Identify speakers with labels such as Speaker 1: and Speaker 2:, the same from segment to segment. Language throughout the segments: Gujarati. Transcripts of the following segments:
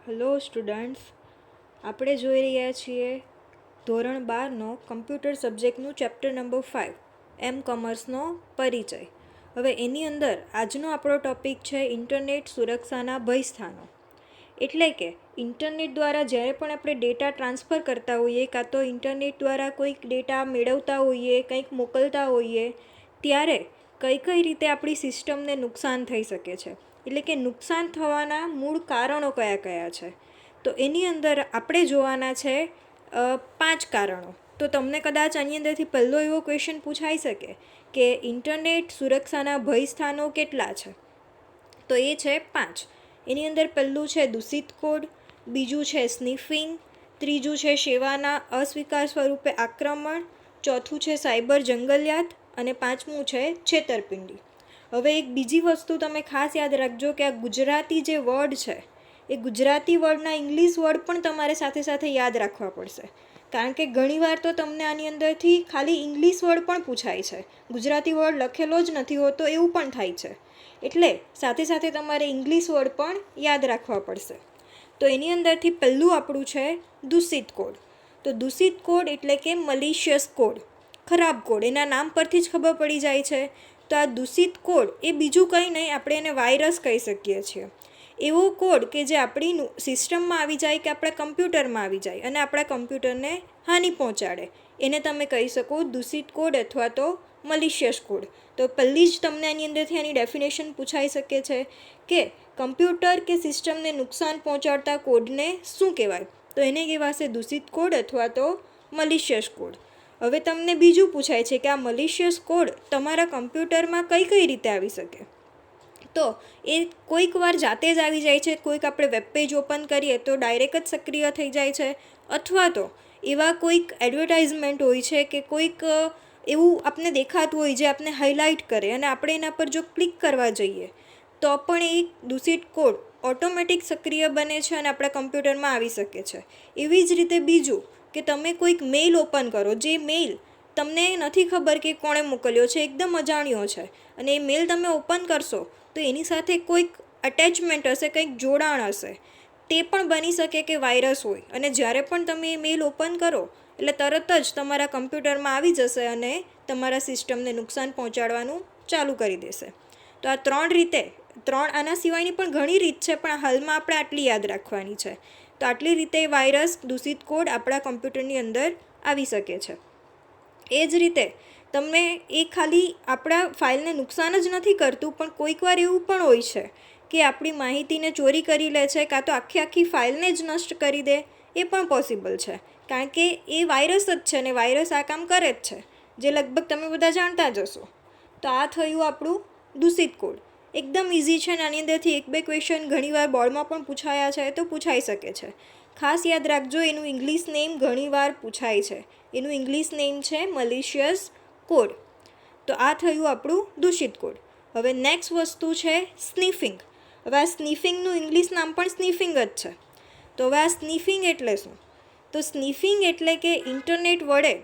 Speaker 1: હેલો સ્ટુડન્ટ્સ, આપણે જોઈ રહ્યા છીએ ધોરણ 12નો કમ્પ્યુટર સબ્જેક્ટનું ચેપ્ટર નંબર 5 એમ કોમર્સનો પરિચય. હવે એની અંદર આજનો આપણો ટૉપિક છે ઇન્ટરનેટ સુરક્ષાના ભયસ્થાનો. એટલે કે ઇન્ટરનેટ દ્વારા જ્યારે પણ આપણે ડેટા ટ્રાન્સફર કરતા હોઈએ કાં તો ઇન્ટરનેટ દ્વારા કોઈક ડેટા મેળવતા હોઈએ, કંઈક મોકલતા હોઈએ, ત્યારે કઈ રીતે આપણી સિસ્ટમને નુકસાન થઈ શકે છે, એટલે કે નુકસાન થવાના મૂળ કારણો કયા કયા છે. તો એની અંદર આપણે જોવાના છે 5 કારણો. તો તમને કદાચ આની અંદરથી પહેલો એવો ક્વેશ્ચન પૂછાઈ શકે કે ઇન્ટરનેટ સુરક્ષાના ભયસ્થાનો કેટલા છે? તો એ છે 5. એની અંદર પહેલું છે દૂષિત કોડ, બીજું છે સ્નિફિંગ, ત્રીજું છે સેવાના અસ્વીકાર સ્વરૂપે આક્રમણ, ચોથું છે સાયબર જંગલિયાત અને પાંચમું છે છેતરપિંડી. હવે એક બીજી વસ્તુ તમે ખાસ યાદ રાખજો કે આ ગુજરાતી જે વર્ડ છે એ ગુજરાતી વર્ડના ઇંગ્લિશ વર્ડ પણ તમારે સાથે સાથે યાદ રાખવા પડશે, કારણ કે ઘણીવાર તો તમને આની અંદરથી ખાલી ઇંગ્લિશ વર્ડ પણ પૂછાય છે, ગુજરાતી વર્ડ લખેલો જ નથી હોતો એવું પણ થાય છે. એટલે સાથે સાથે તમારે ઇંગ્લિશ વર્ડ પણ યાદ રાખવા પડશે. તો એની અંદરથી પહેલું આપણું છે દૂષિત કોડ. તો દૂષિત કોડ એટલે કે મલિશિયસ કોડ, ખરાબ કોડ. એના નામ પરથી જ ખબર પડી જાય છે. તો આ દૂષિત કોડ એ બીજું કંઈ નહીં, આપણે એને વાયરસ કહી શકીએ છીએ. એવો કોડ કે જે આપણી સિસ્ટમમાં આવી જાય કે આપણા કમ્પ્યુટરમાં આવી જાય અને આપણા કમ્પ્યુટરને હાનિ પહોંચાડે, એને તમે કહી શકો દૂષિત કોડ અથવા તો મલિશિયસ કોડ. તો પહેલી જ તમને આની અંદરથી આની ડેફિનેશન પૂછાઈ શકે છે કે કમ્પ્યુટર કે સિસ્ટમને નુકસાન પહોંચાડતા કોડને શું કહેવાય? તો એને કહેવાશે દૂષિત કોડ અથવા તો મલિશિયસ કોડ. હવે તમને બીજું પૂછાય છે કે આ મલિશિયસ કોડ તમારા કમ્પ્યુટરમાં કઈ રીતે આવી શકે? તો એ કોઈક વાર જાતે જ આવી જાય છે, કોઈક આપણે વેબ પેજ ઓપન કરીએ તો ડાયરેક્ટ જ સક્રિય થઈ જાય છે, અથવા તો એવા કોઈક એડવર્ટાઇઝમેન્ટ હોય છે કે કોઈક એવું આપને દેખાતું હોય જે આપને હાઇલાઇટ કરે અને આપણે એના પર જો ક્લિક કરવા જઈએ તો પણ એ દૂષિત કોડ ઓટોમેટિક સક્રિય બને છે અને આપણા કમ્પ્યુટરમાં આવી શકે છે. એવી જ રીતે બીજું કે તમે કોઈક મેઇલ ઓપન કરો, જે મેઇલ તમને નથી ખબર કે કોણે મોકલ્યો છે, એકદમ અજાણ્યો છે, અને એ મેઇલ તમે ઓપન કરશો તો એની સાથે કોઈક અટેચમેન્ટ હશે, કંઈક જોડાણ હશે, તે પણ બની શકે કે વાયરસ હોય, અને જ્યારે પણ તમે એ મેઇલ ઓપન કરો એટલે તરત જ તમારા કમ્પ્યુટરમાં આવી જશે અને તમારા સિસ્ટમને નુકસાન પહોંચાડવાનું ચાલુ કરી દેશે. તો આ 3 રીતે, આના સિવાયની પણ ઘણી રીત છે, પણ હાલમાં આપણે આટલી યાદ રાખવાની છે. તો આટલી રીતે વાયરસ, દૂષિત કોડ આપણા કમ્પ્યુટરની અંદર આવી શકે છે. એ જ રીતે તમે એ ખાલી આપણા ફાઇલને નુકસાન જ નથી કરતું, પણ કોઈક વાર એવું પણ હોય છે કે આપણી માહિતીને ચોરી કરી લે છે, કાં તો આખી ફાઇલને જ નષ્ટ કરી દે, એ પણ પોસિબલ છે, કારણ કે એ વાયરસ જ છે અને વાયરસ આ કામ કરે જ છે, જે લગભગ તમે બધા જાણતા જ હશો. તો આ થયું આપણું દૂષિત કોડ. એકદમ ઇઝી છે અને આની અંદરથી 1-2 ક્વેશ્ચન ઘણીવાર બોર્ડમાં પણ પૂછાયા છે, તો પૂછાઈ શકે છે. ખાસ યાદ રાખજો, એનું ઇંગ્લિશ નેમ ઘણીવાર પૂછાય છે. એનું ઇંગ્લિશ નેમ છે મલિશિયસ કોડ. તો આ થયું આપણું દૂષિત કોડ. હવે નેક્સ્ટ વસ્તુ છે સ્નિફિંગ. હવે આ સ્નિફિંગનું ઇંગ્લિશ નામ પણ સ્નિફિંગ જ છે. તો હવે આ સ્નિફિંગ એટલે શું? તો સ્નિફિંગ એટલે કે ઇન્ટરનેટ વડે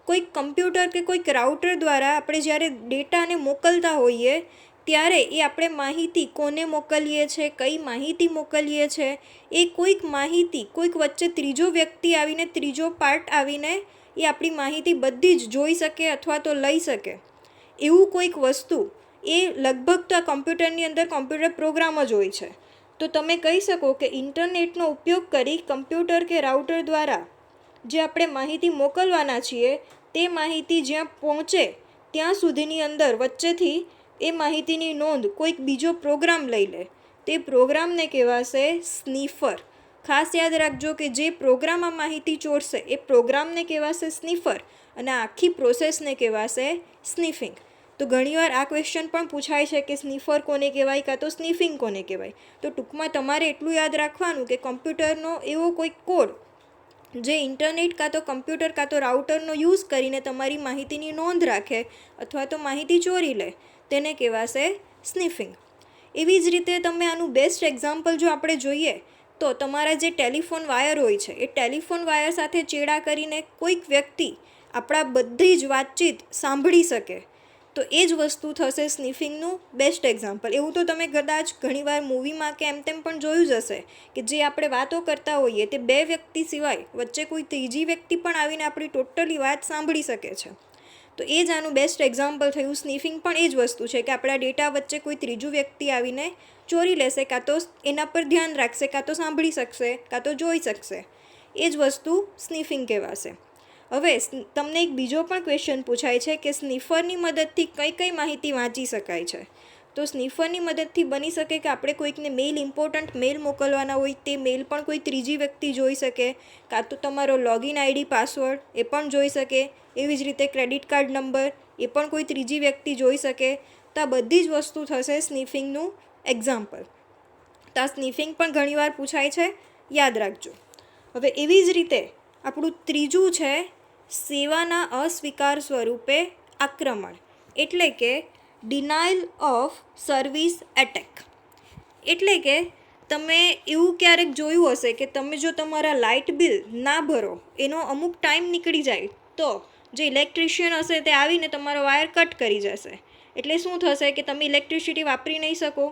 Speaker 1: કોઈક કમ્પ્યુટર કે કોઈક રાઉટર દ્વારા આપણે જ્યારે ડેટાને મોકલતા હોઈએ ત્યારે એ આપણે માહિતી કોને મોકલીએ છીએ, કઈ માહિતી મોકલીએ છીએ, એ કોઈક માહિતી કોઈક વચ્ચે ત્રીજો વ્યક્તિ આવીને, ત્રીજો પાર્ટ આવીને એ આપણી માહિતી બધી જ જોઈ શકે અથવા તો લઈ શકે, એવું કોઈક વસ્તુ એ લગભગ તો આ કમ્પ્યુટરની અંદર કોમ્પ્યુટર પ્રોગ્રામ જ હોય છે. તો તમે કહી શકો કે ઇન્ટરનેટનો ઉપયોગ કરી કમ્પ્યુટર કે રાઉટર દ્વારા જે આપણે માહિતી મોકલવાના છીએ તે માહિતી જ્યાં પહોંચે ત્યાં સુધીની અંદર વચ્ચેથી એ માહિતીની નોંધ કોઈક બીજો પ્રોગ્રામ લઈ લે, તે પ્રોગ્રામને કહેવાશે સ્નીફર. ખાસ યાદ રાખજો કે જે પ્રોગ્રામ આ માહિતી ચોરશે એ પ્રોગ્રામને કહેવાશે સ્નીફર અને આખી પ્રોસેસને કહેવાશે સ્નિફિંગ. તો ઘણીવાર આ ક્વેશ્ચન પણ પૂછાય છે કે સ્નીફર કોને કહેવાય કાં તો સ્નિફિંગ કોને કહેવાય. તો ટૂંકમાં તમારે એટલું યાદ રાખવાનું કે કમ્પ્યુટરનો એવો કોઈક કોડ જે ઇન્ટરનેટ કાં તો કમ્પ્યુટર કાં તો રાઉટરનો યુઝ કરીને તમારી માહિતીની નોંધ રાખે અથવા તો માહિતી ચોરી લે, તેને કહેવાશે સ્નિફિંગ. એવી જ રીતે તમે આનું બેસ્ટ એક્ઝામ્પલ જો આપણે જોઈએ તો તમારા જે ટેલિફોન વાયર હોય છે એ ટેલિફોન વાયર સાથે ચેડા કરીને કોઈક વ્યક્તિ આપણા બધી જ વાતચીત સાંભળી શકે, તો એ જ વસ્તુ થશે સ્નિફિંગનું બેસ્ટ એક્ઝામ્પલ. એવું તો તમે કદાચ ઘણીવાર મૂવીમાં કે એમ તેમ પણ જોયું જ હશે કે જે આપણે વાતો કરતા હોઈએ તે બે વ્યક્તિ સિવાય વચ્ચે કોઈ ત્રીજી વ્યક્તિ પણ આવીને આપણી ટોટલી વાત સાંભળી શકે છે. તો એ જ આનું બેસ્ટ એક્ઝામ્પલ થયું. સ્નિફિંગ પણ એ જ વસ્તુ છે કે આપણા ડેટા વચ્ચે કોઈ ત્રીજું વ્યક્તિ આવીને ચોરી લેશે, કાં તો એના પર ધ્યાન રાખશે, કાં તો સાંભળી શકશે, કાં તો જોઈ શકશે. એ જ વસ્તુ સ્નિફિંગ કહેવાશે. હવે તમને એક બીજો પણ ક્વેશ્ચન પૂછાય છે કે સ્નિફરની મદદથી કઈ કઈ માહિતી વાંચી શકાય છે. તો સ્નિફરની મદદથી બની શકે કે આપણે કોઈકને ઇમ્પોર્ટન્ટ મેલ મોકલવાના હોય તે મેલ પણ કોઈ ત્રીજી વ્યક્તિ જોઈ શકે, કાં તો તમારો લોગિન આઈડી પાસવર્ડ એ પણ જોઈ શકે, એવી જ રીતે ક્રેડિટ કાર્ડ નંબર એ પણ કોઈ ત્રીજી વ્યક્તિ જોઈ શકે. તો આ બધી જ વસ્તુ થશે સ્નિફિંગનું એક્ઝામ્પલ. તો આ સ્નિફિંગ પણ ઘણીવાર પૂછાય છે, યાદ રાખજો. હવે એવી જ રીતે આપણું ત્રીજું છે સેવાના અસ્વીકાર સ્વરૂપે આક્રમણ, એટલે કે ડિનાયલ ઓફ સર્વિસ એટેક. એટલે કે તમે એવું ક્યારેક જોયું હશે કે તમે જો તમારા લાઇટ બિલ ના ભરો, એનો અમુક ટાઈમ નીકળી જાય તો જે ઇલેક્ટ્રિશિયન હશે તે આવીને તમારો વાયર કટ કરી જશે. એટલે શું થશે કે તમે ઇલેક્ટ્રિસિટી વાપરી નહીં શકો.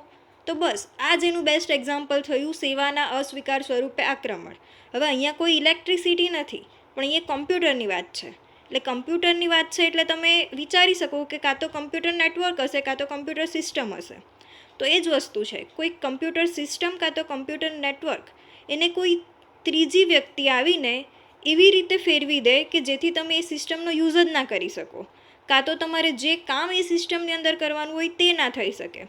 Speaker 1: તો બસ આ જ એનું બેસ્ટ એક્ઝામ્પલ થયું સેવાના અસ્વીકાર સ્વરૂપે આક્રમણ. હવે અહીંયા કોઈ ઇલેક્ટ્રિસિટી નથી, પણ અહીંયા કમ્પ્યુટરની વાત છે. એટલે કમ્પ્યુટરની વાત છે એટલે તમે વિચારી શકો કે કાં તો કમ્પ્યુટર નેટવર્ક હશે, કાં તો કમ્પ્યુટર સિસ્ટમ હશે. તો એ જ વસ્તુ છે, કોઈ કમ્પ્યુટર સિસ્ટમ કાં તો કમ્પ્યુટર નેટવર્ક એને કોઈ ત્રીજી વ્યક્તિ આવીને એવી રીતે ફેરવી દે કે જેથી તમે એ સિસ્ટમનો યુઝ જ ના કરી શકો, કાં તો તમારે જે કામ એ સિસ્ટમની અંદર કરવાનું હોય તે ના થઈ શકે.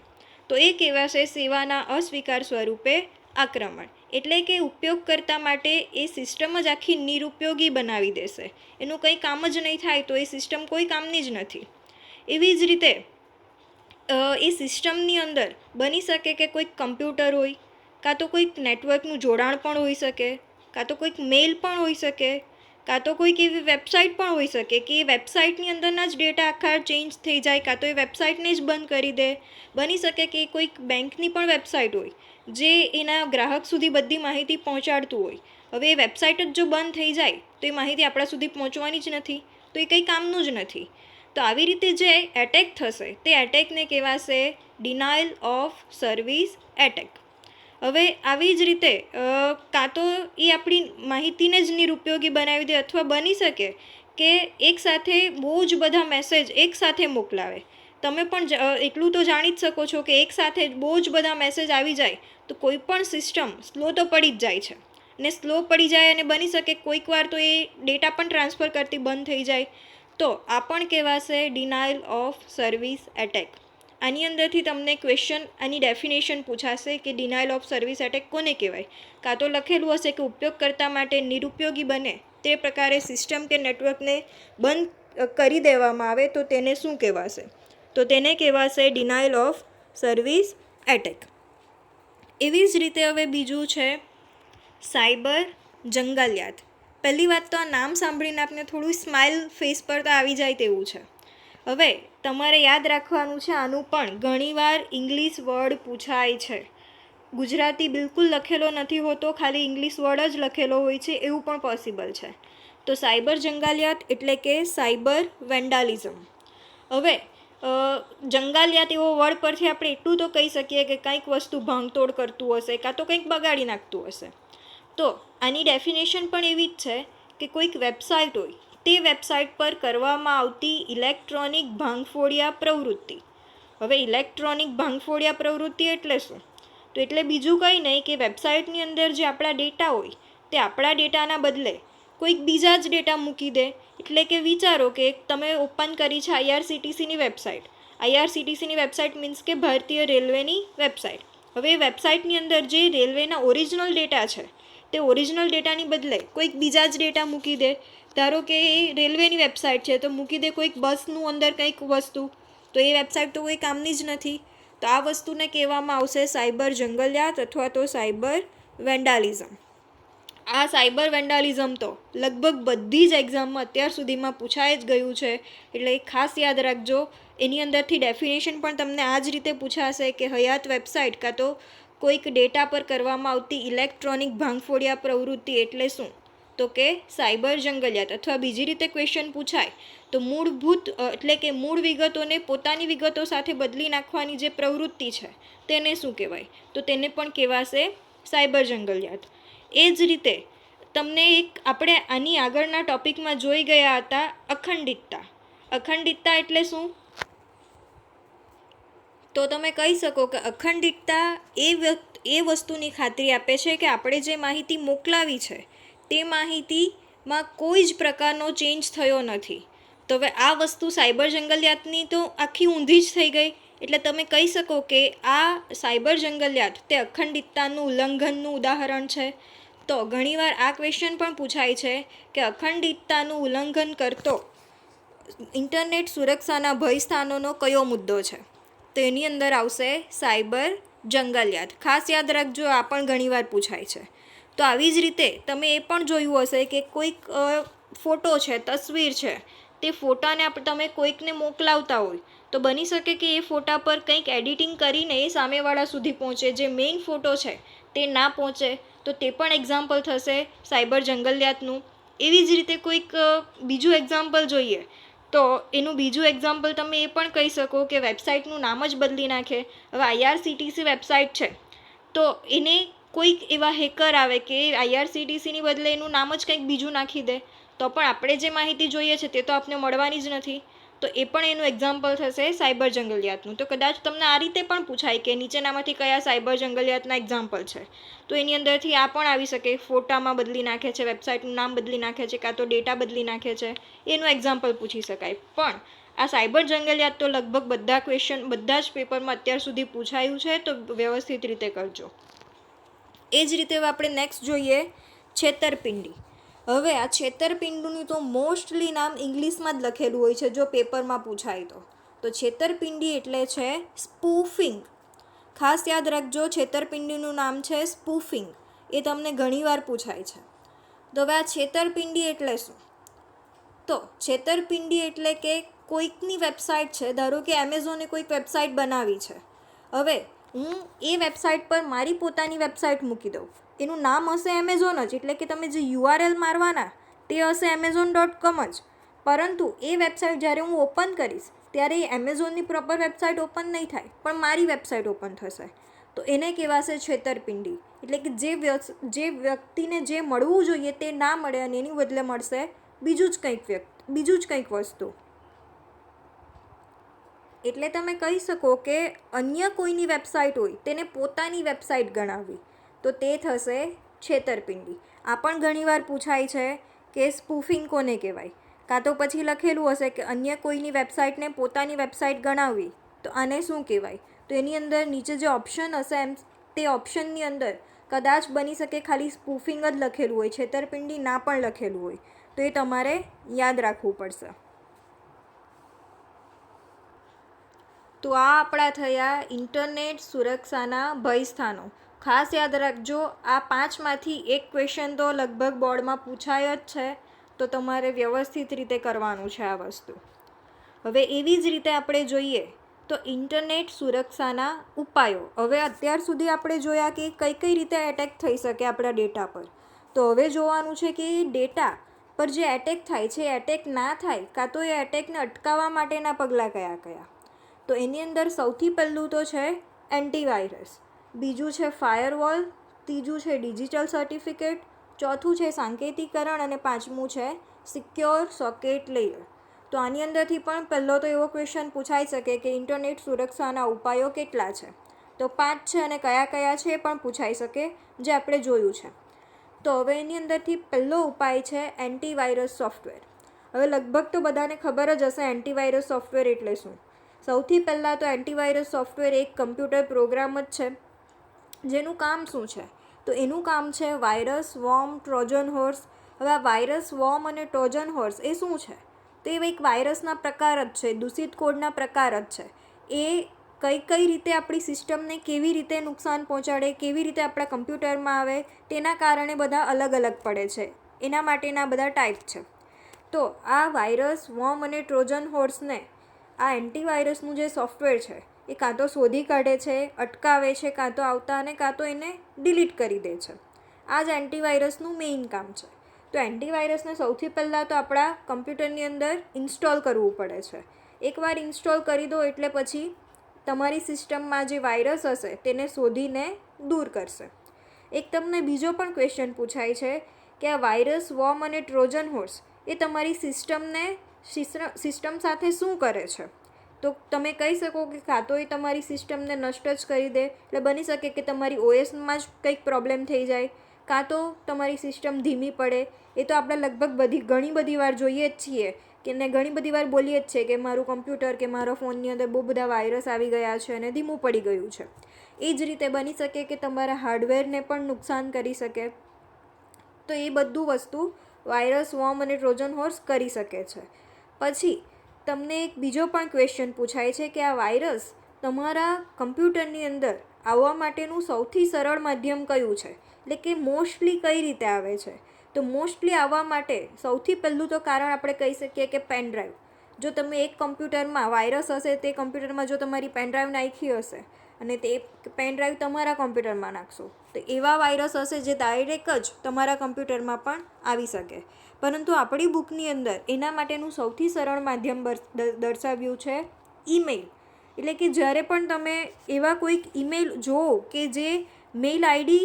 Speaker 1: તો એ કહેવાશે સેવાના અસ્વીકાર સ્વરૂપે આક્રમણ. એટલે કે ઉપયોગકર્તા માટે એ સિસ્ટમ જ આખી નિરુપયોગી બનાવી દેશે. એનું કંઈ કામ જ નહીં થાય તો એ સિસ્ટમ કોઈ કામની જ નથી. એવી જ રીતે એ સિસ્ટમની અંદર બની શકે કે કોઈક કમ્પ્યુટર હોય, કાં તો કોઈક નેટવર્કનું જોડાણ પણ હોઈ શકે, કાં તો કોઈક મેલ પણ હોઈ શકે, કાં તો કોઈક એવી વેબસાઇટ પણ હોઈ શકે કે એ વેબસાઇટની અંદરના જ ડેટા આખા ચેન્જ થઈ જાય, કાં તો એ વેબસાઇટને જ બંધ કરી દે. બની શકે કે કોઈક બેંકની પણ વેબસાઇટ હોય જે એના ગ્રાહક સુધી બધી માહિતી પહોંચાડતું હોય. હવે એ વેબસાઇટ જ જો બંધ થઈ જાય તો એ માહિતી આપણા સુધી પહોંચવાની જ નથી, તો એ કંઈ કામનું જ નથી. તો આવી રીતે જે એટેક થશે તે એટેકને કહેવાશે ડિનાયલ ઓફ સર્વિસ એટેક. હવે આવી જ રીતે કાં તો એ આપણી માહિતીને જ નિરુપયોગી બનાવી દે, અથવા બની શકે કે એકસાથે બહુ જ બધા મેસેજ એકસાથે મોકલાવે. તમે પણ એટલું તો જાણી જ શકો છો કે એકસાથે બહુ જ બધા મેસેજ આવી જાય તો કોઈ પણ સિસ્ટમ સ્લો તો પડી જ જાય છે. ને સ્લો પડી જાય અને બની શકે કોઈક વાર તો એ ડેટા પણ ટ્રાન્સફર કરતી બંધ થઈ જાય. તો આ પણ કહેવાશે ડિનાયલ ઓફ સર્વિસ એટેક. આની અંદરથી તમને ક્વેશ્ચન આની ડેફિનેશન પૂછાશે કે ડિનાયલ ઓફ સર્વિસ એટેક કોને કહેવાય. કાં તો લખેલું હશે કે ઉપયોગકર્તા માટે નિરુપયોગી બને તે પ્રકારે સિસ્ટમ કે નેટવર્કને બંધ કરી દેવામાં આવે તો તેને શું કહેવાશે. તો તેને કહેવાશે ડિનાયલ ઓફ સર્વિસ એટેક. એવી જ રીતે હવે બીજું છે સાયબર જંગાલિયાત. પહેલી વાત તો આ નામ સાંભળીને આપને થોડું સ્માઇલ ફેસ પર તો આવી જાય તેવું છે. હવે તમારે યાદ રાખવાનું છે આનું પણ ઘણીવાર ઇંગ્લિશ વર્ડ પૂછાય છે. ગુજરાતી બિલકુલ લખેલો નથી હોતો, ખાલી ઇંગ્લિશ વર્ડ જ લખેલો હોય છે, એવું પણ પોસિબલ છે. તો સાયબર જંગાલિયાત એટલે કે સાયબર વેન્ડાલિઝમ. હવે જંગાલિયાત એવો વર્ડ પરથી આપણે એટલું તો કહી શકીએ કે કંઈક વસ્તુ ભાંગતોડ કરતું હશે, કાં તો કંઈક બગાડી નાખતું હશે. તો આની ડેફિનેશન પણ એવી જ છે કે કોઈક વેબસાઇટ હોય તે વેબસાઇટ પર કરવામાં આવતી ઇલેક્ટ્રોનિક ભાંગફોડિયા પ્રવૃત્તિ. હવે ઇલેક્ટ્રોનિક ભાંગફોડિયા પ્રવૃત્તિ એટલે શું? તો એટલે બીજું કંઈ નહીં કે વેબસાઇટની અંદર જે આપણા ડેટા હોય તે આપણા ડેટાના બદલે કોઈક બીજા જ ડેટા મૂકી દે. એટલે કે વિચારો કે તમે ઓપન કરી છે IRCTCની વેબસાઇટ. IRCTCની વેબસાઇટ મીન્સ કે ભારતીય રેલવેની વેબસાઇટ. હવે એ વેબસાઇટની અંદર જે રેલવેના ઓરિજિનલ ડેટા છે તે ઓરિજિનલ ડેટાની બદલે કોઈક બીજા જ ડેટા મૂકી દે. ધારો કે એ રેલવેની વેબસાઇટ છે તો મૂકી દે કોઈક બસનું અંદર કંઈક વસ્તુ, તો એ વેબસાઇટ તો કોઈ કામની જ નથી. તો આ વસ્તુને કહેવામાં આવશે સાયબર જંગલિયાત અથવા તો સાયબર વેન્ડાલિઝમ. આ સાયબર વેન્ડાલિઝમ તો લગભગ બધી જ એક્ઝામમાં અત્યાર સુધીમાં પૂછાઈ જ ગયું છે, એટલે ખાસ યાદ રાખજો. એની અંદરથી ડેફિનેશન પણ તમને આ જ રીતે પૂછાશે કે હયાત વેબસાઇટ કાં તો કોઈક ડેટા પર કરવામાં આવતી ઇલેક્ટ્રોનિક ભાંગફોડિયા પ્રવૃત્તિ એટલે શું. તો તો કે સાયબર જંગલિયાત. અથવા બીજી રીતે ક્વેશ્ચન પૂછાય તો મૂળભૂત એટલે કે મૂળ વિગતોને પોતાની વિગતો સાથે બદલી નાખવાની જે પ્રવૃત્તિ છે તેને શું કહેવાય? તો તેને પણ કહેવાશે સાયબર જંગલિયાત. એ જ રીતે તમને આપણે આની આગળના ટોપિકમાં જોઈ ગયા હતા અખંડિતતા. અખંડિતતા એટલે શું? તો તમે કહી શકો કે અખંડિતતા એ વસ્તુની ખાતરી આપે છે કે આપણે જે માહિતી મોકલાવી છે તે માહિતીમાં કોઈ જ પ્રકારનો ચેન્જ થયો નથી. તો હવે આ વસ્તુ સાયબર જંગલિયાતની તો આખી ઊંધી જ થઈ ગઈ. એટલે તમે કહી શકો કે આ સાયબર જંગલિયાત તે અખંડિતતાનું ઉલ્લંઘનનું ઉદાહરણ છે. તો ઘણીવાર આ ક્વેશ્ચન પણ પૂછાય છે કે અખંડિતતાનું ઉલ્લંઘન કરતો ઇન્ટરનેટ સુરક્ષાના ભય સ્થાનોનો કયો મુદ્દો છે? તો એની અંદર આવશે સાયબર જંગલિયાત. ખાસ યાદ રાખજો, આ પણ ઘણીવાર પૂછાય છે. તો આવી જ રીતે તમે એ પણ જોયું હશે કે કોઈક ફોટો છે, તસવીર છે, તે ફોટાને તમે કોઈકને મોકલાવતા હોય તો બની શકે કે એ ફોટા પર કંઈક એડિટિંગ કરીને એ સામેવાળા સુધી પહોંચે, જે મેઇન ફોટો છે તે ના પહોંચે. તો તે પણ એક્ઝામ્પલ થશે સાયબર જંગલિયાતનું. એવી જ રીતે કોઈક બીજું એક્ઝામ્પલ જોઈએ તો એનું બીજું એક્ઝામ્પલ તમે એ પણ કહી શકો કે વેબસાઇટનું નામ જ બદલી નાખે. હવે IRCTC વેબસાઇટ છે તો એને કોઈક એવા હેકર આવે કે IRCTCની બદલે એનું નામ જ કંઈક બીજું નાખી દે, તો પણ આપણે જે માહિતી જોઈએ છે તે તો આપણને મળવાની જ નથી. તો એ પણ એનું એક્ઝામ્પલ થશે સાયબર જંગલિયાતનું. તો કદાચ તમને આ રીતે પણ પૂછાય કે નીચેનામાંથી કયા સાયબર જંગલિયાતના એક્ઝામ્પલ છે? તો એની અંદરથી આ પણ આવી શકે, ફોટામાં બદલી નાખે છે, વેબસાઇટનું નામ બદલી નાખે છે, કાં તો ડેટા બદલી નાખે છે, એનું એક્ઝામ્પલ પૂછી શકાય. પણ આ સાયબર જંગલિયાત તો લગભગ બધા જ પેપરમાં અત્યાર સુધી પૂછાયું છે, તો વ્યવસ્થિત રીતે કરજો. એ જ રીતે હવે આપણે નેક્સ્ટ જોઈએ છેતરપિંડી. હવે આ છેતરપિંડીનું તો મોસ્ટલી નામ ઇંગ્લિશમાં જ લખેલું હોય છે જો પેપરમાં પૂછાય તો છેતરપિંડી એટલે છે સ્પૂફિંગ. ખાસ યાદ રાખજો, છેતરપિંડીનું નામ છે સ્પૂફિંગ. એ તમને ઘણીવાર પૂછાય છે. તો હવે આ છેતરપિંડી એટલે શું? તો છેતરપિંડી એટલે કે કોઈકની વેબસાઇટ છે, ધારો કે એમેઝોને કોઈક વેબસાઇટ બનાવી છે. હવે હું એ વેબસાઇટ પર મારી પોતાની વેબસાઇટ મૂકી દઉં, એનું નામ હશે એમેઝોન જ, એટલે કે તમે જે URL મારવાના તે હશે amazon.com જ. પરંતુ એ વેબસાઇટ જ્યારે હું ઓપન કરીશ ત્યારે એ એમેઝોનની પ્રોપર વેબસાઇટ ઓપન નહીં થાય, પણ મારી વેબસાઇટ ઓપન થશે. તો એને કહેવાશે છેતરપિંડી. એટલે કે જે વ્યક્તિને જે મળવું જોઈએ તે ના મળે અને એની બદલે મળશે બીજું જ કંઈક વસ્તુ. એટલે તમે કહી શકો કે અન્ય કોઈની વેબસાઇટ હોય તેને પોતાની વેબસાઇટ ગણાવવી, તો તે થશે છેતરપિંડી. આ પણ ઘણીવાર પૂછાય છે કે સ્પૂફિંગ કોને કહેવાય, કાં તો પછી લખેલું હશે કે અન્ય કોઈની વેબસાઇટને પોતાની વેબસાઇટ ગણાવવી, તો આને શું કહેવાય? તો એની અંદર નીચે જે ઓપ્શન હશે તે ઓપ્શનની અંદર કદાચ બની શકે ખાલી સ્પૂફિંગ જ લખેલું હોય, છેતરપિંડી ના પણ લખેલું હોય. તો એ તમારે યાદ રાખવું પડશે. તો આ આપણા થયા ઇન્ટરનેટ સુરક્ષાના ભય સ્થાનો. ખાસ યાદ રાખજો, આ 5માંથી એક ક્વેશ્ચન તો લગભગ બોર્ડમાં પૂછાય જ છે, તો તમારે વ્યવસ્થિત રીતે કરવાનું છે આ વસ્તુ. હવે એવી જ રીતે આપણે જોઈએ તો ઇન્ટરનેટ સુરક્ષાના ઉપાયો. હવે અત્યાર સુધી આપણે જોયા કે કઈ રીતે એટેક થઈ શકે આપણા ડેટા પર. તો હવે જોવાનું છે કે ડેટા પર જે એટેક થાય છે એટેક ના થાય, કાં તો એ એટેકને અટકાવવા માટેના પગલાં કયા. તો એની અંદર સૌથી પહેલું તો છે એન્ટીવાયરસ, બીજું છે ફાયરવોલ, ત્રીજું છે ડિજિટલ સર્ટિફિકેટ, ચોથું છે સાંકેતિકરણ અને પાંચમું છે સિક્યોર સોકેટ લેયર. તો આની અંદરથી પણ પહેલો તો એવો ક્વેશ્ચન પૂછાઈ શકે કે ઇન્ટરનેટ સુરક્ષાના ઉપાયો કેટલા છે? તો 5 છે અને કયા છે એ પણ પૂછાઈ શકે, જે આપણે જોયું છે. તો હવે એની અંદરથી પહેલો ઉપાય છે એન્ટીવાયરસ સોફ્ટવેર. હવે લગભગ તો બધાને ખબર જ હશે એન્ટીવાયરસ સોફ્ટવેર એટલે શું. સૌથી પહેલાં તો એન્ટીવાયરસ સોફ્ટવેર એક કમ્પ્યુટર પ્રોગ્રામ જ છે, જેનું કામ શું છે? તો એનું કામ છે વાયરસ, વોર્મ, ટ્રોજન હોર્સ. હવે આ વાયરસ, વોર્મ અને ટ્રોજન હોર્સ એ શું છે? તો એ એક વાયરસના પ્રકાર જ છે, દૂષિત કોડના પ્રકાર જ છે. એ કઈ રીતે આપણી સિસ્ટમને કેવી રીતે નુકસાન પહોંચાડે, કેવી રીતે આપણા કમ્પ્યુટરમાં આવે, તેના કારણે બધા અલગ પડે છે. એના માટેના બધા ટાઈપ છે. તો આ વાયરસ, વોર્મ અને ટ્રોજન હોર્સને આ એન્ટીવાયરસનું જે સોફ્ટવેર છે એ કાં તો શોધી કાઢે છે, અટકાવે છે, કાં તો આવતા અને કાં તો એને ડિલીટ કરી દે છે. આ જ એન્ટીવાયરસનું મેઇન કામ છે. તો એન્ટીવાયરસને સૌથી પહેલાં તો આપણા કમ્પ્યુટરની અંદર ઇન્સ્ટોલ કરવું પડે છે. એકવાર ઇન્સ્ટોલ કરી દો એટલે પછી તમારી સિસ્ટમમાં જે વાયરસ હશે તેને શોધીને દૂર કરશે. એક તમને બીજો પણ ક્વેશ્ચન પૂછાય છે કે આ વાયરસ, વોર્મ અને ટ્રોજન હોર્સ એ તમારી સિસ્ટમ સાથે શું કરે છે? તો તમે કહી શકો કે કાં તો એ તમારી સિસ્ટમને નષ્ટ જ કરી દે, એટલે બની શકે કે તમારી ઓએસમાં જ કંઈક પ્રોબ્લેમ થઈ જાય, કાં તો તમારી સિસ્ટમ ધીમી પડે. એ તો આપણે લગભગ ઘણી બધી વાર જોઈએ જ છીએ કે ને ઘણી બધી વાર બોલીએ જ છે કે મારું કમ્પ્યુટર કે મારા ફોનની અંદર બહુ બધા વાયરસ આવી ગયા છે અને ધીમું પડી ગયું છે. એ જ રીતે બની શકે કે તમારા હાર્ડવેરને પણ નુકસાન કરી શકે. તો એ બધું વસ્તુ વાયરસ, વોર્મ અને ટ્રોજન હોર્સ કરી શકે છે. પછી તમને એક બીજો પણ ક્વેશ્ચન પૂછાય છે કે આ વાયરસ તમારા કમ્પ્યુટરની અંદર આવવા માટેનું સૌથી સરળ માધ્યમ કયું છે, એટલે કે મોસ્ટલી કઈ રીતે આવે છે? તો મોસ્ટલી આવવા માટે સૌથી પહેલું તો કારણ આપણે કહી શકીએ કે પેનડ્રાઈવ. જો તમે એક કમ્પ્યુટરમાં વાયરસ હશે, તે કમ્પ્યુટરમાં જો તમારી પેનડ્રાઈવ નાખી હશે અને તે પેનડ્રાઈવ તમારા કમ્પ્યુટરમાં નાખશો તો એવા વાયરસ હશે જે ડાયરેક્ટ જ તમારા કમ્પ્યુટરમાં પણ આવી શકે. પરંતુ આપણી બુકની અંદર એના માટેનું સૌથી સરળ માધ્યમ દર્શાવ્યું છે ઈમેલ. એટલે કે જ્યારે પણ તમે એવા કોઈક ઈમેલ જુઓ કે જે મેલ આઈડી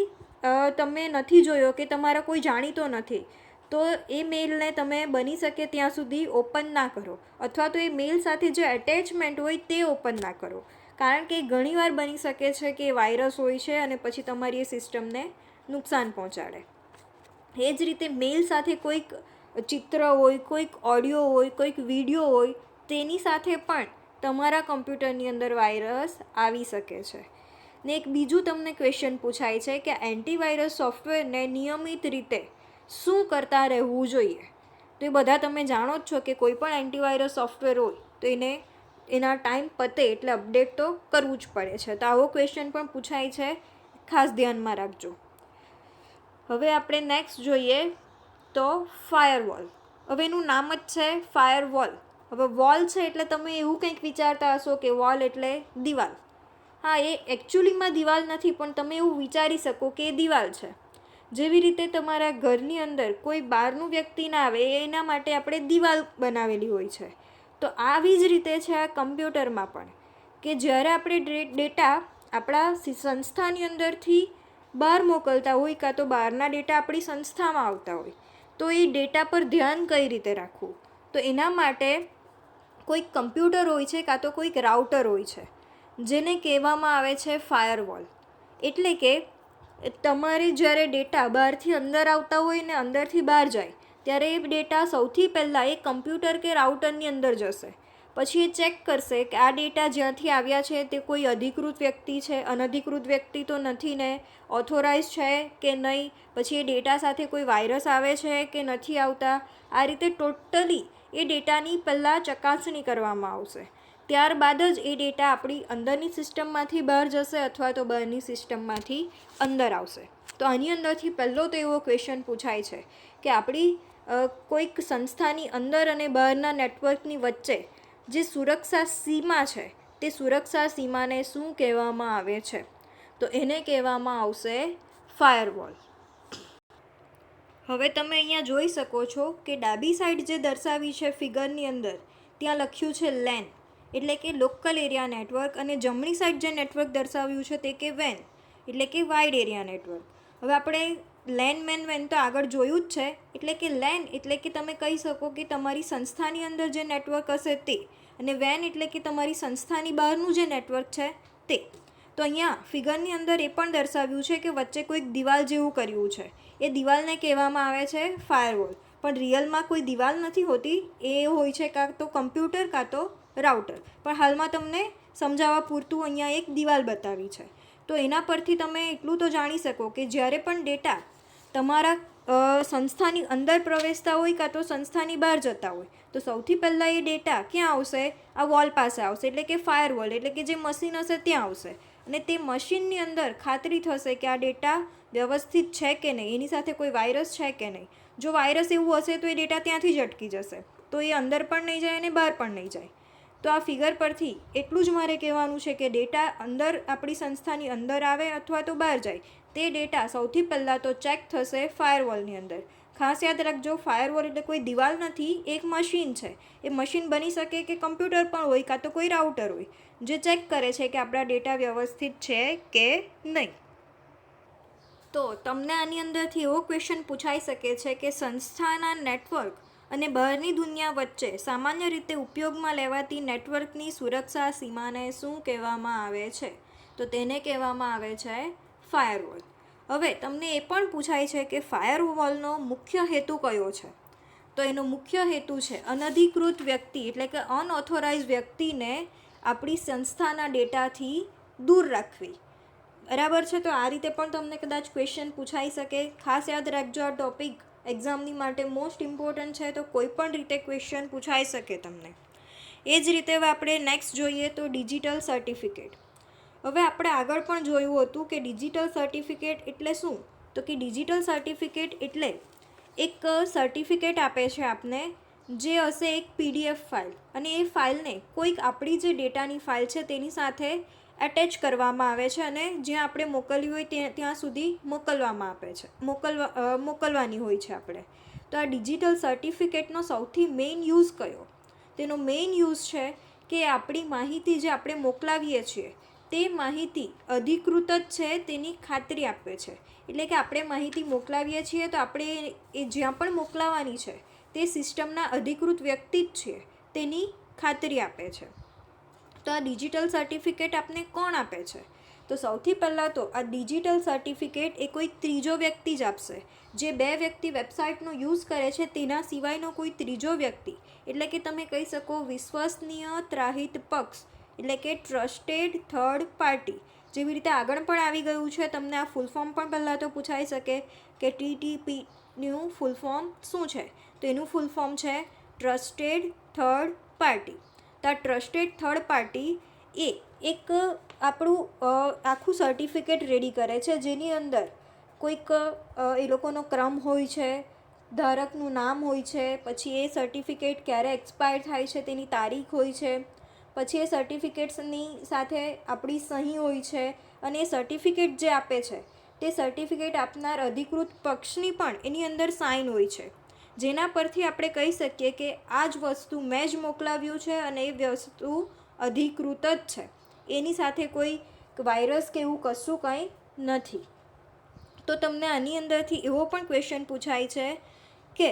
Speaker 1: તમે નથી જોયો કે તમારા કોઈ જાણીતો નથી, તો એ મેલને તમે બની શકે ત્યાં સુધી ઓપન ના કરો, અથવા તો એ મેલ સાથે જે એટેચમેન્ટ હોય તે ઓપન ના કરો, કારણ કે ઘણીવાર બની શકે છે કે વાયરસ હોય છે અને પછી તમારી એ સિસ્ટમને નુકસાન પહોંચાડે. એ જ રીતે મેલ સાથે કોઈક ચિત્ર હોય, કોઈક ઓડિયો હોય, કોઈક વિડીયો હોય, તેની સાથે પણ તમારા કમ્પ્યુટરની અંદર વાયરસ આવી શકે છે. ને એક બીજું તમને ક્વેશ્ચન પૂછાય છે કે એન્ટીવાયરસ સોફ્ટવેરને નિયમિત રીતે શું કરતા રહેવું જોઈએ? તો એ બધા તમે જાણો જ છો કે કોઈ પણ એન્ટીવાયરસ સોફ્ટવેર હોય તો એના ટાઈમ પતે એટલે અપડેટ તો કરવું જ પડે છે. તો આવો ક્વેશ્ચન પણ પૂછાય છે, ખાસ ધ્યાનમાં રાખજો. હવે આપણે નેક્સ્ટ જોઈએ તો ફાયરવોલ. હવે એનું નામ જ છે ફાયરવોલ. હવે વોલ છે એટલે તમે એવું કંઈક વિચારતા હશો કે વોલ એટલે દિવાલ. હા, એ એકચ્યુઅલીમાં દિવાલ નથી, પણ તમે એવું વિચારી શકો કે એ દિવાલ છે. જેવી રીતે તમારા ઘરની અંદર કોઈ બહારનું વ્યક્તિ ના આવે એના માટે આપણે દિવાલ બનાવેલી હોય છે, તો આવી જ રીતે છે આ કમ્પ્યુટરમાં પણ, કે જ્યારે આપણે ડેટા આપણા સંસ્થાની અંદરથી બહાર મોકલતા હોય કાં તો બહારના ડેટા આપણી સંસ્થામાં આવતા હોય, તો એ ડેટા પર ધ્યાન કઈ રીતે રાખવું? તો એના માટે કોઈક કમ્પ્યુટર હોય છે કાં તો કોઈક રાઉટર હોય છે, જેને કહેવામાં આવે છે ફાયરવોલ. એટલે કે તમારે જ્યારે ડેટા બહારથી અંદર આવતા હોય ને અંદરથી બહાર જાય, ત્યારે એ ડેટા સૌથી પહેલાં એ કમ્પ્યુટર કે રાઉટરની અંદર જશે. પછી એ ચેક કરશે કે આ ડેટા જ્યાંથી આવ્યા છે તે કોઈ અધિકૃત વ્યક્તિ છે, અનધિકૃત વ્યક્તિ તો નથી ને, ઓથોરાઇઝ છે કે નહીં, પછી એ ડેટા સાથે કોઈ વાયરસ આવે છે કે નથી આવતા. આ રીતે ટોટલી એ ડેટાની પહેલાં ચકાસણી કરવામાં આવશે. ત્યારબાદ જ એ ડેટા આપણી અંદરની સિસ્ટમમાંથી બહાર જશે અથવા તો બહારની સિસ્ટમમાંથી અંદર આવશે. તો આની અંદરથી પહેલો તો એવો ક્વેશ્ચન પૂછાય છે કે આપણી કોઈક સંસ્થાની અંદર અને બહારના નેટવર્કની વચ્ચે જે સુરક્ષા સીમા છે, તે સુરક્ષા સીમાને શું કહેવામાં આવે છે? તો એને કહેવામાં આવશે ફાયરવોલ. હવે તમે અહીંયા જોઈ શકો છો કે ડાબી સાઈડ જે દર્શાવી છે ફિગરની અંદર, ત્યાં લખ્યું છે લેન, એટલે કે લોકલ એરિયા નેટવર્ક, અને જમણી સાઈડ જે નેટવર્ક દર્શાવ્યું છે તે કે વેન, એટલે કે વાઇડ એરિયા નેટવર્ક. હવે આપણે લેન, વેન તો આગળ જોયું જ છે. એટલે કે લેન એટલે કે તમે કહી શકો કે તમારી સંસ્થાની અંદર જે નેટવર્ક હશે તે, અને વેન એટલે કે તમારી સંસ્થાની બહારનું જે નેટવર્ક છે તે. તો અહીંયા ફિગરની અંદર એ પણ દર્શાવ્યું છે કે વચ્ચે કોઈક દિવાલ જેવું કર્યું છે, એ દિવાલને કહેવામાં આવે છે ફાયરવોલ. પણ રિયલમાં કોઈ દિવાલ નથી હોતી, એ હોય છે કાં તો કમ્પ્યુટર કાં તો રાઉટર. પણ હાલમાં તમને સમજાવવા પૂરતું અહીંયા એક દિવાલ બતાવી છે. તો એના પરથી તમે એટલું તો જાણી શકો કે જ્યારે પણ ડેટા તમારા સંસ્થાની અંદર પ્રવેશતા હોય કાં તો સંસ્થાની બહાર જતા હોય, તો સૌથી પહેલાં એ ડેટા ક્યાં આવશે? આ વોલ પાસે આવશે, એટલે કે ફાયરવોલ, એટલે કે જે મશીન હશે ત્યાં આવશે. અને તે મશીનની અંદર ખાતરી થશે કે આ ડેટા વ્યવસ્થિત છે કે નહીં, એની સાથે કોઈ વાયરસ છે કે નહીં. જો વાયરસ એવું હશે તો એ ડેટા ત્યાંથી જ અટકી જશે, તો એ અંદર પણ નહીં જાય અને બહાર પણ નહીં જાય. તો આ ફિગર પરથી એટલું જ મારે કહેવાનું છે કે ડેટા અંદર આપણી સંસ્થાની અંદર આવે અથવા તો બહાર જાય, તે ડેટા સૌથી પહેલાં તો ચેક થશે ફાયરવોલની અંદર, ખાસ યાદ રાખજો, ફાયરવોલ એટલે કોઈ દિવાલ નથી, એક મશીન છે. એ મશીન બની શકે કે કમ્પ્યુટર પણ હોય, કાં તો કોઈ રાઉટર હોય, જે ચેક કરે છે કે આપણા ડેટા વ્યવસ્થિત છે કે નહીં. તો તમને આની અંદરથી એવો ક્વેશ્ચન પૂછાઈ શકે છે કે સંસ્થાના નેટવર્ક અને બહારની દુનિયા વચ્ચે સામાન્ય રીતે ઉપયોગમાં લેવાતી નેટવર્કની સુરક્ષા સીમાને શું કહેવામાં આવે છે? તો તેને કહેવામાં આવે છે ફાયરવોલ. હવે તમને એ પણ પૂછાય છે કે ફાયરવોલનો મુખ્ય હેતુ કયો છે? તો એનો મુખ્ય હેતુ છે અનધિકૃત વ્યક્તિ એટલે કે અનઓથોરાઇઝ વ્યક્તિને આપણી સંસ્થાના ડેટાથી દૂર રાખવી. બરાબર છે. તો આ રીતે પણ તમને કદાચ ક્વેશ્ચન પૂછાઈ શકે. ખાસ યાદ રાખજો, આ ટોપિક એક્ઝામની માટે મોસ્ટ ઇમ્પોર્ટન્ટ છે, તો કોઈ પણ રીતે ક્વેશ્ચન પૂછાઈ શકે તમને. એ જ રીતે હવે આપણે નેક્સ્ટ જોઈએ તો ડિજિટલ સર્ટિફિકેટ. હવે આપણે આગળ પણ જોયું હતું કે ડિજિટલ સર્ટિફિકેટ એટલે શું? તો કે ડિજિટલ સર્ટિફિકેટ એટલે એક સર્ટિફિકેટ આપે છે આપને, જે હશે એક PDF ફાઇલ, અને એ ફાઇલને કોઈક આપણી જે ડેટાની ફાઇલ છે તેની સાથે એટેચ કરવામાં આવે છે અને જ્યાં આપણે મોકલવી હોય ત્યાં સુધી મોકલવાની હોય છે આપણે. તો આ ડિજિટલ સર્ટિફિકેટનો સૌથી મેઇન યુઝ કયો? તેનો મેઇન યુઝ છે કે આપણી માહિતી જે આપણે મોકલાવીએ છીએ તે માહિતી અધિકૃત જ છે તેની ખાતરી આપે છે. એટલે કે આપણે માહિતી મોકલાવીએ છીએ તો આપણે એ જ્યાં પણ મોકલાવાની છે તે સિસ્ટમના અધિકૃત વ્યક્તિ જ છે તેની ખાતરી આપે છે. તો આ ડિજિટલ સર્ટિફિકેટ આપને કોણ આપે છે? તો સૌથી પહેલાં તો આ ડિજિટલ સર્ટિફિકેટ એ કોઈ ત્રીજો વ્યક્તિ જ આપશે. જે 2 વ્યક્તિ વેબસાઇટનો યુઝ કરે છે તેના સિવાયનો કોઈ ત્રીજો વ્યક્તિ, એટલે કે તમે કહી શકો વિશ્વસનીય ત્રાહિત પક્ષ, એટલે કે ટ્રસ્ટેડ થર્ડ પાર્ટી. જેવી રીતે આગળ પણ આવી ગયું છે, તમને આ ફૂલ ફોર્મ પણ પહેલાં તો પૂછાઈ શકે કે TTPનું ફૂલ ફોર્મ શું છે? તો એનું ફૂલ ફોર્મ છે ટ્રસ્ટેડ થર્ડ પાર્ટી. તો આ ટ્રસ્ટેડ થર્ડ પાર્ટી એ એક આપણું આખું સર્ટિફિકેટ રેડી કરે છે, જેની અંદર કોઈક એ લોકોનો ક્રમ હોય છે, ધારકનું નામ હોય છે, પછી એ સર્ટિફિકેટ ક્યારે એક્સપાયર થાય છે તેની તારીખ હોય છે, પછી એ સર્ટિફિકેટ્સની સાથે આપણી સહી હોય છે, અને એ સર્ટિફિકેટ જે આપે છે તે સર્ટિફિકેટ આપનાર અધિકૃત પક્ષની પણ એની અંદર સાઇન હોય છે, જેના પરથી આપણે કહી શકીએ કે આ જ વસ્તુ મેં જ મોકલાવ્યું છે અને એ વસ્તુ અધિકૃત જ છે. એની સાથે કોઈ વાયરસ કે એવું કશું કંઈ નથી. તો તમને આની અંદરથી એવો પણ ક્વેશ્ચન પૂછાય છે કે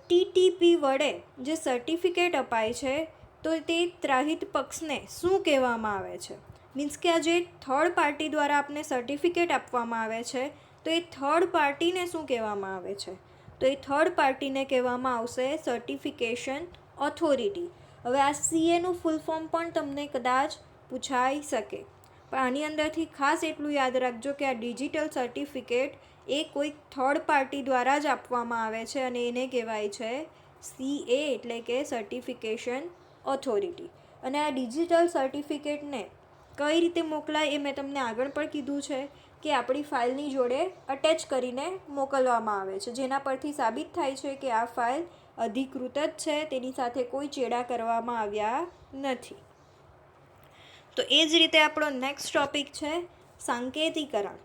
Speaker 1: TTP વડે જે સર્ટિફિકેટ અપાય છે તો તે ત્રાહિત પક્ષને શું કહેવામાં આવે છે? મીન્સ કે આ જે થર્ડ પાર્ટી દ્વારા આપને સર્ટિફિકેટ આપવામાં આવે છે તો એ થર્ડ પાર્ટીને શું કહેવામાં આવે છે? તો એ થર્ડ પાર્ટીને કહેવામાં આવશે સર્ટિફિકેશન ઓથોરિટી. હવે આ CAનું ફૂલ ફોર્મ પણ તમને કદાચ પૂછાઈ શકે. પણ આની અંદરથી ખાસ એટલું યાદ રાખજો કે આ ડિજિટલ સર્ટિફિકેટ એ કોઈક થર્ડ પાર્ટી દ્વારા જ આપવામાં આવે છે અને એને કહેવાય છે CA એટલે કે સર્ટિફિકેશન ઓથોરિટી. અને આ ડિજિટલ સર્ટિફિકેટને કઈ રીતે મોકલાય એ મેં તમને આગળ પણ કીધું છે કે આપણી ફાઇલની જોડે અટેચ કરીને મોકલવામાં આવે છે, જેના પરથી સાબિત થાય છે કે આ ફાઇલ અધિકૃત જ છે, તેની સાથે કોઈ ચેડા કરવામાં આવ્યા નથી. તો એ જ રીતે આપણો નેક્સ્ટ ટોપિક છે સાંકેતિકરણ.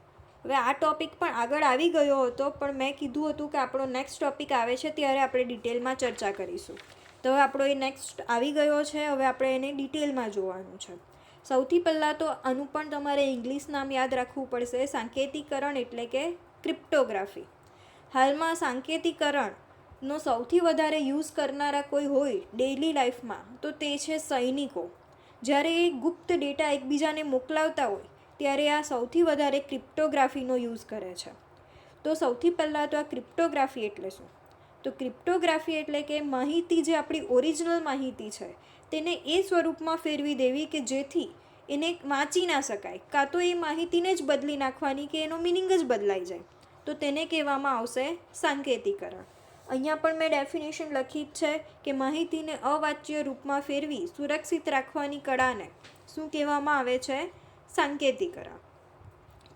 Speaker 1: હવે આ ટોપિક પણ આગળ આવી ગયો હતો, પણ મેં કીધું હતું કે આપણો નેક્સ્ટ ટોપિક આવે છે ત્યારે આપણે ડિટેલમાં ચર્ચા કરીશું. તો હવે આપણો એ નેક્સ્ટ આવી ગયો છે, હવે આપણે એને ડિટેલમાં જોવાનું છે. સૌથી પહેલાં તો આનું પણ તમારે ઇંગ્લિશ નામ યાદ રાખવું પડશે. સાંકેતિકરણ એટલે કે ક્રિપ્ટોગ્રાફી. હાલમાં સાંકેતિકરણનો સૌથી વધારે યુઝ કરનારા કોઈ હોય ડેઇલી લાઈફમાં તો તે છે સૈનિકો. જ્યારે એ ગુપ્ત ડેટા એકબીજાને મોકલાવતા હોય ત્યારે આ સૌથી વધારે ક્રિપ્ટોગ્રાફીનો યુઝ કરે છે. તો સૌથી પહેલાં તો આ ક્રિપ્ટોગ્રાફી એટલે શું? તો ક્રિપ્ટોગ્રાફી એટલે કે માહિતી જે આપણી ઓરિજિનલ માહિતી છે તેને એ સ્વરૂપમાં ફેરવી દેવી કે જેથી એને વાંચી ના શકાય, કાં તો એ માહિતીને જ બદલી નાખવાની કે એનો મિનિંગ જ બદલાઈ જાય. તો તેને કહેવામાં આવશે સાંકેતિકરણ. અહીંયા પણ મેં ડેફિનેશન લખી જ છે કે માહિતીને અવાચ્ય રૂપમાં ફેરવી સુરક્ષિત રાખવાની કળાને શું કહેવામાં આવે છે? સાંકેતિકરણ.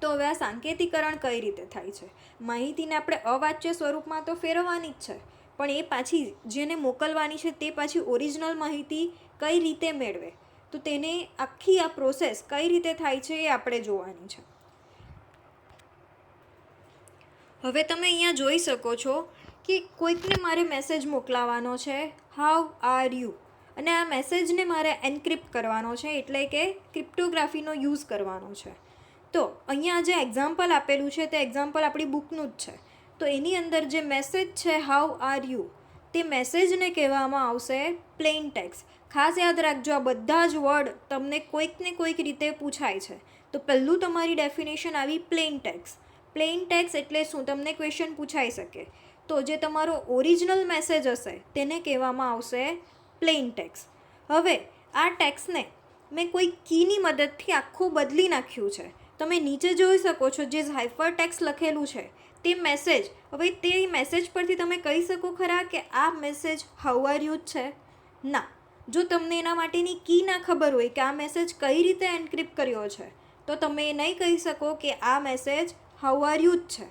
Speaker 1: તો હવે આ સાંકેતિકરણ કઈ રીતે થાય છે? માહિતીને આપણે અવાચ્ય સ્વરૂપમાં તો ફેરવવાની જ છે, પણ એ પાછી જેને મોકલવાની છે તે પાછી ઓરિજિનલ માહિતી કઈ રીતે મેળવે, તો તેને આખી આ પ્રોસેસ કઈ રીતે થાય છે એ આપણે જોવાની છે. હવે તમે અહીંયા જોઈ શકો છો કે કોઈકને મારે મેસેજ મોકલાવવાનો છે, હાઉ આર યુ, અને આ મેસેજને મારે એન્ક્રિપ્ટ કરવાનો છે, એટલે કે ક્રિપ્ટોગ્રાફીનો યુઝ કરવાનો છે. તો અહીંયા જે એક્ઝામ્પલ આપેલું છે તે એક્ઝામ્પલ આપણી બુકનું જ છે. તો એની અંદર જે મેસેજ છે હાઉ આર યુ, તે મેસેજને કહેવામાં આવશે પ્લેન ટેક્સ્ટ. ખાસ યાદ રાખજો, આ બધા જ વર્ડ તમને કોઈકને કોઈક રીતે પૂછાય છે. તો પહેલું તમારી ડેફિનેશન આવી પ્લેન ટેક્સ્ટ. પ્લેન ટેક્સ્ટ એટલે શું, તમને ક્વેશ્ચન પૂછાઈ શકે. તો જે તમારો ઓરિજિનલ મેસેજ હશે તેને કહેવામાં આવશે પ્લેન ટેક્સ્ટ. હવે આ ટેક્સ્ટને મેં કોઈ કીની મદદથી આખું બદલી નાખ્યું છે. તમે નીચે જોઈ શકો છો જે હાઇફર ટેક્સ્ટ લખેલું છે તે મેસેજ. હવે તે મેસેજ પરથી તમે કહી શકો ખરા કે આ મેસેજ હાઉ આર યુ જ છે? ના. જો તમને એના માટેની કી ના ખબર હોય કે આ મેસેજ કઈ રીતે એન્ક્રિપ્ટ કર્યો છે, તો તમે એ નહીં કહી શકો કે આ મેસેજ હાઉ આર યુ જ છે.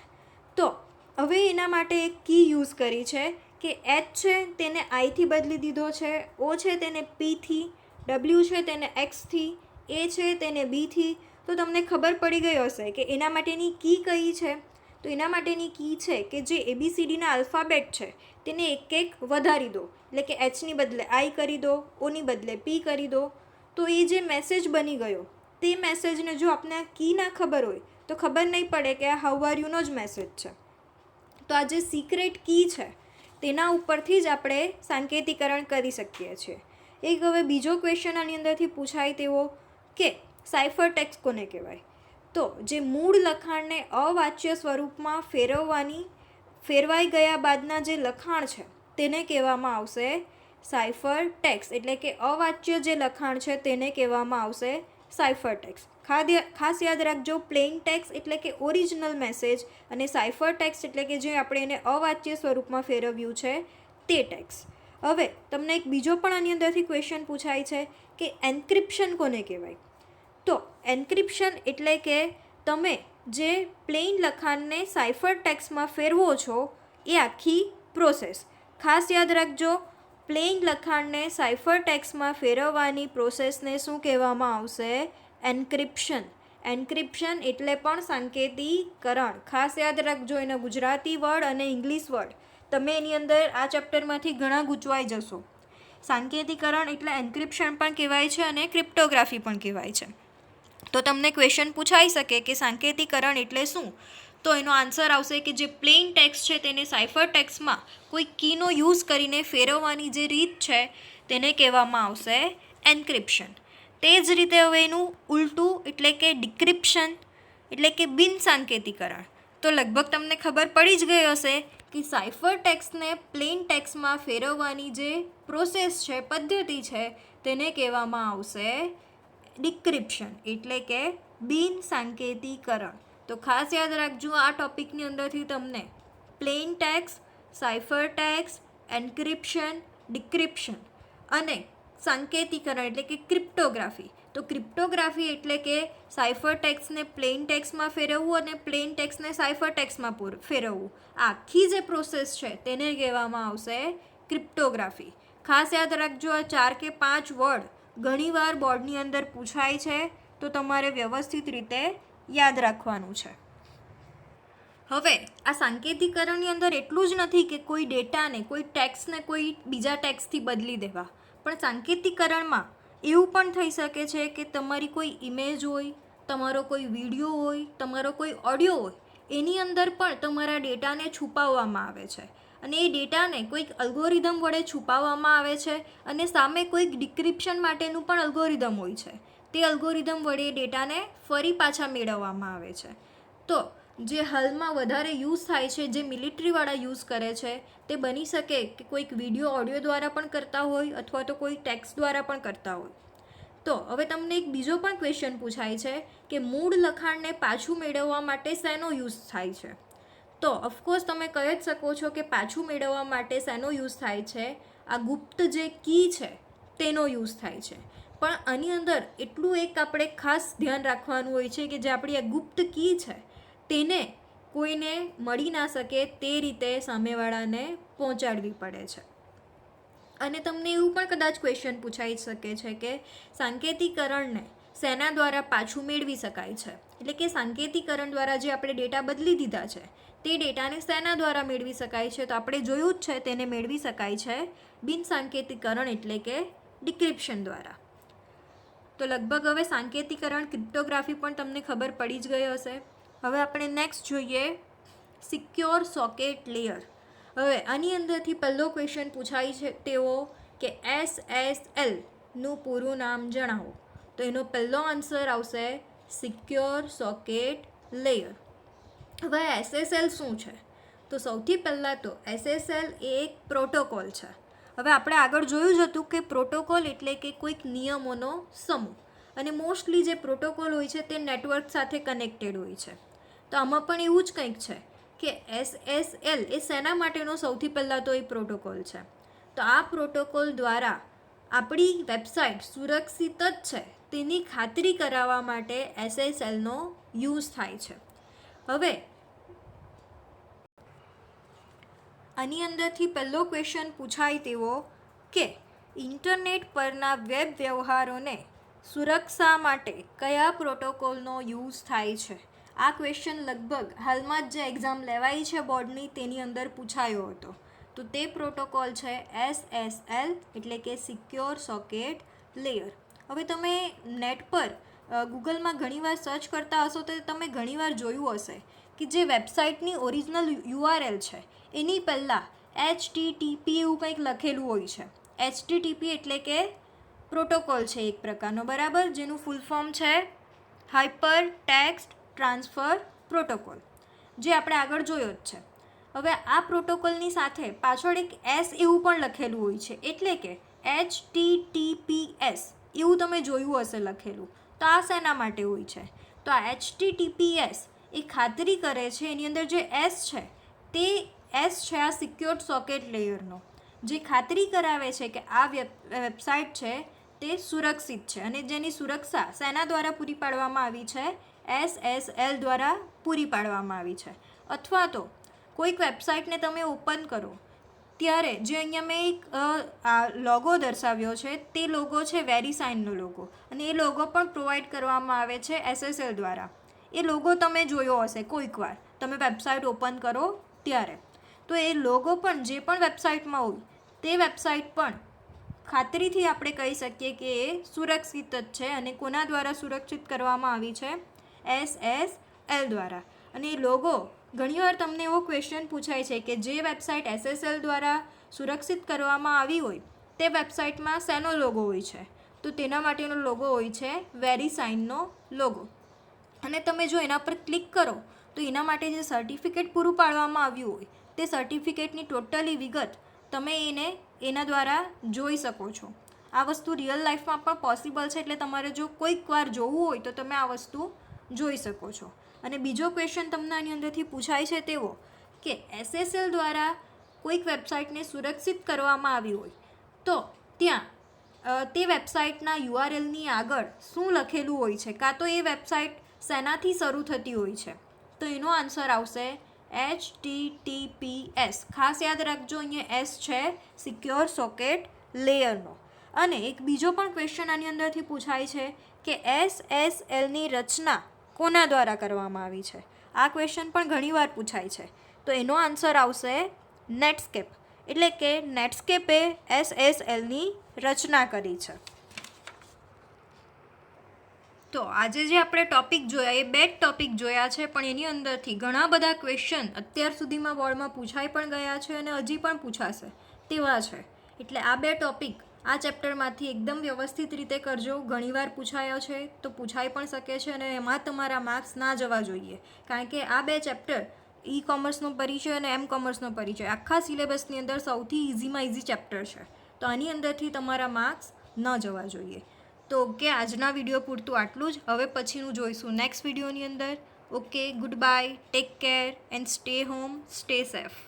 Speaker 1: તો હવે એના માટે એક કી યુઝ કરી છે કે એચ છે તેને આઈથી બદલી દીધો છે, ઓ છે તેને પીથી, ડબલ્યુ છે તેને એક્સથી, એ છે તેને બીથી. તો તમને ખબર પડી ગઈ હશે કે એના માટેની કી કઈ છે. તો એના માટેની કી છે કે જે ABCDના આલ્ફાબેટ છે તેને એક એક વધારી દો, એટલે કે એચની બદલે આઈ કરી દો, ઓની બદલે પી કરી દો. તો એ જે મેસેજ બની ગયો તે મેસેજને જો આપને આ કી ના ખબર હોય તો ખબર નહીં પડે કે આ હાઉ આર યુનો જ મેસેજ છે. તો આ જે સિક્રેટ કી છે તેના ઉપરથી જ આપણે સાંકેતિકરણ કરી શકીએ છીએ. એક હવે બીજો ક્વેશ્ચન આની અંદરથી પૂછાય તેવો કે સાયફર ટેક્સ્ટ કોને કહેવાય? તો જે મૂળ લખાણને અવાચ્ય સ્વરૂપમાં ફેરવાઈ ગયા બાદના જે લખાણ છે તેને કહેવામાં આવશે સાયફર ટેક્સ્ટ. એટલે કે અવાચ્ય જે લખાણ છે તેને કહેવામાં આવશે સાયફર ટેક્સ્ટ. ખાસ યાદ રાખજો, પ્લેન ટેક્સ્ટ એટલે કે ઓરિજિનલ મેસેજ, અને સાયફર ટેક્સ્ટ એટલે કે જે આપણે એને અવાચ્ય સ્વરૂપમાં ફેરવ્યું છે તે ટેક્સ્ટ. હવે તમને એક બીજો પણ આની અંદરથી ક્વેશ્ચન પૂછાય છે કે એન્ક્રિપ્શન કોને કહેવાય? તો એન્ક્રિપ્શન એટલે કે તમે જે પ્લેન લખાણને સાયફર ટેક્સ્ટમાં ફેરવો છો એ આખી પ્રોસેસ. ખાસ યાદ રાખજો, પ્લેન લખાણને સાયફર ટેક્સ્ટમાં ફેરવવાની પ્રોસેસને શું કહેવામાં આવશે? એન્ક્રિપ્શન. એન્ક્રિપ્શન એટલે પણ સાંકેતિકરણ. ખાસ યાદ રાખજો, એના ગુજરાતી વર્ડ અને ઇંગ્લિશ વર્ડ તમે એની અંદર આ ચેપ્ટરમાંથી ઘણા ગૂંચવાઈ જશો. સાંકેતિકરણ એટલે એન્ક્રિપ્શન પણ કહેવાય છે અને ક્રિપ્ટોગ્રાફી પણ કહેવાય છે. તો તમને ક્વેશ્ચન પૂછાઈ શકે કે સાંકેતિકરણ એટલે શું? તો એનો આન્સર આવશે કે જે પ્લેન ટેક્સ્ટ છે તેને સાયફર ટેક્સ્ટમાં કોઈ કીનો યુઝ કરીને ફેરવવાની જે રીત છે તેને કહેવામાં આવશે એન્ક્રિપ્શન. તે જ રીતે હવે એનું ઉલટું એટલે કે ડિક્રિપ્શન એટલે કે બિન સાંકેતિકરણ. તો લગભગ તમને ખબર પડી જ ગઈ હશે કે સાયફર ટેક્સ્ટને પ્લેન ટેક્સ્ટમાં ફેરવવાની જે પ્રોસેસ છે, પદ્ધતિ છે, તેને કહેવામાં આવશે ડિક્રિપ્શન એટલે કે બિન સાંકેતિકરણ. તો ખાસ યાદ રાખજો, આ ટોપિકની અંદરથી તમને plain text, cipher text, encryption, decryption અને સાંકેતિકરણ એટલે કે ક્રિપ્ટોગ્રાફી. તો ક્રિપ્ટોગ્રાફી એટલે કે સાયફર ટેક્સ્ટને પ્લેન ટેક્સ્ટમાં ફેરવવું અને પ્લેન ટેક્સ્ટને સાયફર ટેક્સ્ટમાં ફેરવવું, આખી જે પ્રોસેસ છે તેને કહેવામાં આવશે ક્રિપ્ટોગ્રાફી. ખાસ યાદ રાખજો, આ 4 કે 5 વર્ડ ઘણીવાર બોર્ડની અંદર પૂછાય છે, તો તમારે વ્યવસ્થિત રીતે યાદ રાખવાનું છે. હવે આ સાંકેતિકરણની અંદર એટલું જ નથી કે કોઈ ડેટાને, કોઈ ટેક્સ્ટને કોઈ બીજા ટેક્સ્ટથી બદલી દેવા, પણ સાંકેતિકરણમાં એવું પણ થઈ શકે છે કે તમારી કોઈ ઇમેજ હોય, તમારો કોઈ વિડીયો હોય, તમારો કોઈ ઓડિયો હોય, એની અંદર પણ તમારા ડેટાને છુપાવવામાં આવે છે અને એ ડેટાને કોઈક અલ્ગોરિધમ વડે છુપાવવામાં આવે છે અને સામે કોઈક ડિક્રિપ્શન માટેનું પણ અલ્ગોરિધમ હોય છે. તે અલ્ગોરિધમ વડે ડેટાને ફરી પાછા મેળવવામાં આવે છે. તો જે હાલમાં વધારે યુઝ થાય છે, જે મિલિટરીવાળા યુઝ કરે છે, તે બની શકે કે કોઈક વિડીયો ઓડિયો દ્વારા પણ કરતા હોય અથવા તો કોઈ ટેક્સ્ટ દ્વારા પણ કરતા હોય. તો હવે તમને એક બીજો પણ ક્વેશ્ચન પૂછાય છે કે મૂળ લખાણને પાછું મેળવવા માટે શેનો યુઝ થાય છે? તો ઓફકોર્સ તમે કહી જ શકો છો કે પાછું મેળવવા માટે શેનો યુઝ થાય છે? આ ગુપ્ત જે કી છે તેનો યુઝ થાય છે. પણ આની અંદર એટલું એક આપણે ખાસ ધ્યાન રાખવાનું હોય છે કે જે આપણી આ ગુપ્ત કી છે તેને કોઈને મળી ના શકે તે રીતે સામેવાળાને પહોંચાડવી પડે છે. અને તમને એવું પણ કદાચ ક્વેશ્ચન પૂછાઈ શકે છે કે સાંકેતિકરણને શેના દ્વારા પાછું મેળવી શકાય છે? એટલે કે સાંકેતિકરણ દ્વારા જે આપણે ડેટા બદલી દીધા છે તે ડેટાને શેના દ્વારા મેળવી શકાય છે? તો આપણે જોયું જ છે તેને મેળવી શકાય છે બિનસાંકેતિકરણ એટલે કે ડિક્રિપ્શન દ્વારા. તો લગભગ હવે સાંકેતિકરણ ક્રિપ્ટોગ્રાફી પણ તમને ખબર પડી જ ગઈ હશે. હવે આપણે નેક્સ્ટ જોઈએ સિક્યોર સોકેટ લેયર. હવે આની અંદરથી પહેલો ક્વેશ્ચન પૂછાય છે તેવો કે SSL નું પૂરું નામ જણાવો. તો એનો પહેલો આન્સર આવશે સિક્યોર સોકેટ લેયર. હવે SSL શું છે? તો સૌથી પહેલાં તો SSL એ એક પ્રોટોકોલ છે. હવે આપણે આગળ જોયું જ હતું કે પ્રોટોકોલ એટલે કે કોઈક નિયમોનો સમૂહ, અને મોસ્ટલી જે પ્રોટોકોલ હોય છે તે નેટવર્ક સાથે કનેક્ટેડ હોય છે. તો આમાં પણ એવું જ કંઈક છે કે SSL એ શેના માટેનો સૌથી પહેલાં તો એ પ્રોટોકોલ છે. તો આ પ્રોટોકોલ દ્વારા આપણી વેબસાઇટ સુરક્ષિત જ છે તેની ખાતરી કરાવવા માટે SSLનો યુઝ થાય છે. હવે આની અંદરથી પહેલો ક્વેશ્ચન પૂછાય તેવો કે ઇન્ટરનેટ પરના વેબ વ્યવહારોને સુરક્ષા માટે કયા પ્રોટોકોલનો યુઝ થાય છે? આ ક્વેશ્ચન લગભગ હાલમાં જ જે એક્ઝામ લેવાઈ છે બોર્ડની તેની અંદર પૂછાયો હતો. તો તે પ્રોટોકોલ છે SSL એટલે કે સિક્યોર સોકેટ લેયર. હવે તમે નેટ પર ગૂગલમાં ઘણીવાર સર્ચ કરતા હશો તો તમે ઘણીવાર જોયું હશે કે જે વેબસાઇટની ઓરિજિનલ URL છે એની પહેલાં HTTP એવું કંઈક લખેલું હોય છે. HTTP એટલે કે પ્રોટોકોલ છે એક પ્રકારનો, બરાબર, જેનું ફૂલ ફોર્મ છે હાઇપર ટેક્સ્ટ ટ્રાન્સફર પ્રોટોકોલ, જે આપણે આગળ જોયો જ છે. હવે આ પ્રોટોકોલની સાથે પાછળ એક S એવું પણ લખેલું હોય છે, એટલે કે HTTPS એવું તમે જોયું હશે લખેલું. તો આ શેના માટે હોય છે? તો આ HTTPS એ ખાતરી કરે છે, એની અંદર જે S છે તે S છે આ સિક્યોર સોકેટ લેયરનો, જે ખાતરી કરાવે છે કે આ વેબસાઇટ છે તે સુરક્ષિત છે, અને જેની સુરક્ષા શેના દ્વારા પૂરી પાડવામાં આવી છે? SSL દ્વારા પૂરી પાડવામાં આવી છે. અથવા તો કોઈક વેબસાઇટને તમે ઓપન કરો ત્યારે જે અહીંયા મેં એક લોગો દર્શાવ્યો છે તે લોગો છે વેરીસાઇનનો લોગો, અને એ લોગો પણ પ્રોવાઈડ કરવામાં આવે છે SSL દ્વારા. એ લોગો તમે જોયો હશે કોઈક વાર તમે વેબસાઇટ ઓપન કરો ત્યારે. તો એ લોગો પણ જે પણ વેબસાઇટમાં હોય તે વેબસાઇટ પણ ખાતરીથી આપણે કહી શકીએ કે એ સુરક્ષિત જ છે, અને કોના દ્વારા સુરક્ષિત કરવામાં આવી છે? SSL દ્વારા. અને એ લોગો ઘણીવાર તમને એવો ક્વેશ્ચન પૂછાય છે કે જે વેબસાઇટ SSL દ્વારા સુરક્ષિત કરવામાં આવી હોય તે વેબસાઇટમાં શેનો લોગો હોય છે? તો તેના માટેનો લોગો હોય છે વેરીસાઇનનો લોગો. અને તમે જો એના પર ક્લિક કરો તો એના માટે જે સર્ટિફિકેટ પૂરું પાડવામાં આવ્યું હોય તે સર્ટિફિકેટની ટોટલી વિગત તમે એના દ્વારા જોઈ શકો છો. આ વસ્તુ રિયલ લાઈફમાં પણ પોસિબલ છે, એટલે તમારે જો કોઈક વાર જોવું હોય તો તમે આ વસ્તુ જોઈ શકો છો. અને બીજો ક્વેશ્ચન તમને આની અંદરથી પૂછાય છે તેવો કે SSL દ્વારા કોઈક વેબસાઇટને સુરક્ષિત કરવામાં આવી હોય તો ત્યાં તે વેબસાઇટના URLની આગળ શું લખેલું હોય છે, કાં તો એ વેબસાઇટ શેનાથી શરૂ થતી હોય છે? તો એનો આન્સર આવશે HTTPS. ખાસ યાદ રાખજો, અહીંયા S છે સિક્યોર સોકેટ લેયરનો. અને એક બીજો પણ ક્વેશ્ચન આની અંદરથી પૂછાય છે કે SSLની રચના કોના દ્વારા કરવામાં આવી છે? આ ક્વેશ્ચન પણ ઘણીવાર પૂછાય છે. તો એનો આન્સર આવશે નેટસ્કેપ, એટલે કે નેટસ્કેપે SSLની રચના કરી છે. તો આજે જે આપણે ટૉપિક જોયા એ 2 ટૉપિક જોયા છે, પણ એની અંદરથી ઘણા બધા ક્વેશ્ચન અત્યાર સુધીમાં બોર્ડમાં પૂછાઈ પણ ગયા છે અને હજી પણ પૂછાશે તેવા છે. એટલે આ 2 ટૉપિક આ ચેપ્ટરમાંથી એકદમ વ્યવસ્થિત રીતે કરજો. ઘણીવાર પૂછાયો છે તો પૂછાઈ પણ શકે છે, અને એમાં તમારા માર્ક્સ ના જવા જોઈએ, કારણ કે આ 2 ચેપ્ટર E-કોમર્સનો પરિચય અને M-કોમર્સનો પરિચય આખા સિલેબસની અંદર સૌથી ઇઝીમાં ઇઝી ચેપ્ટર છે. તો આની અંદરથી તમારા માર્ક્સ ન જવા જોઈએ. તો ઓકે, આજના વિડીયો પૂરતું આટલું જ. હવે પછીનું જોઈશું નેક્સ્ટ વિડીયોની અંદર. Okay, good bye, take care and stay home, stay safe.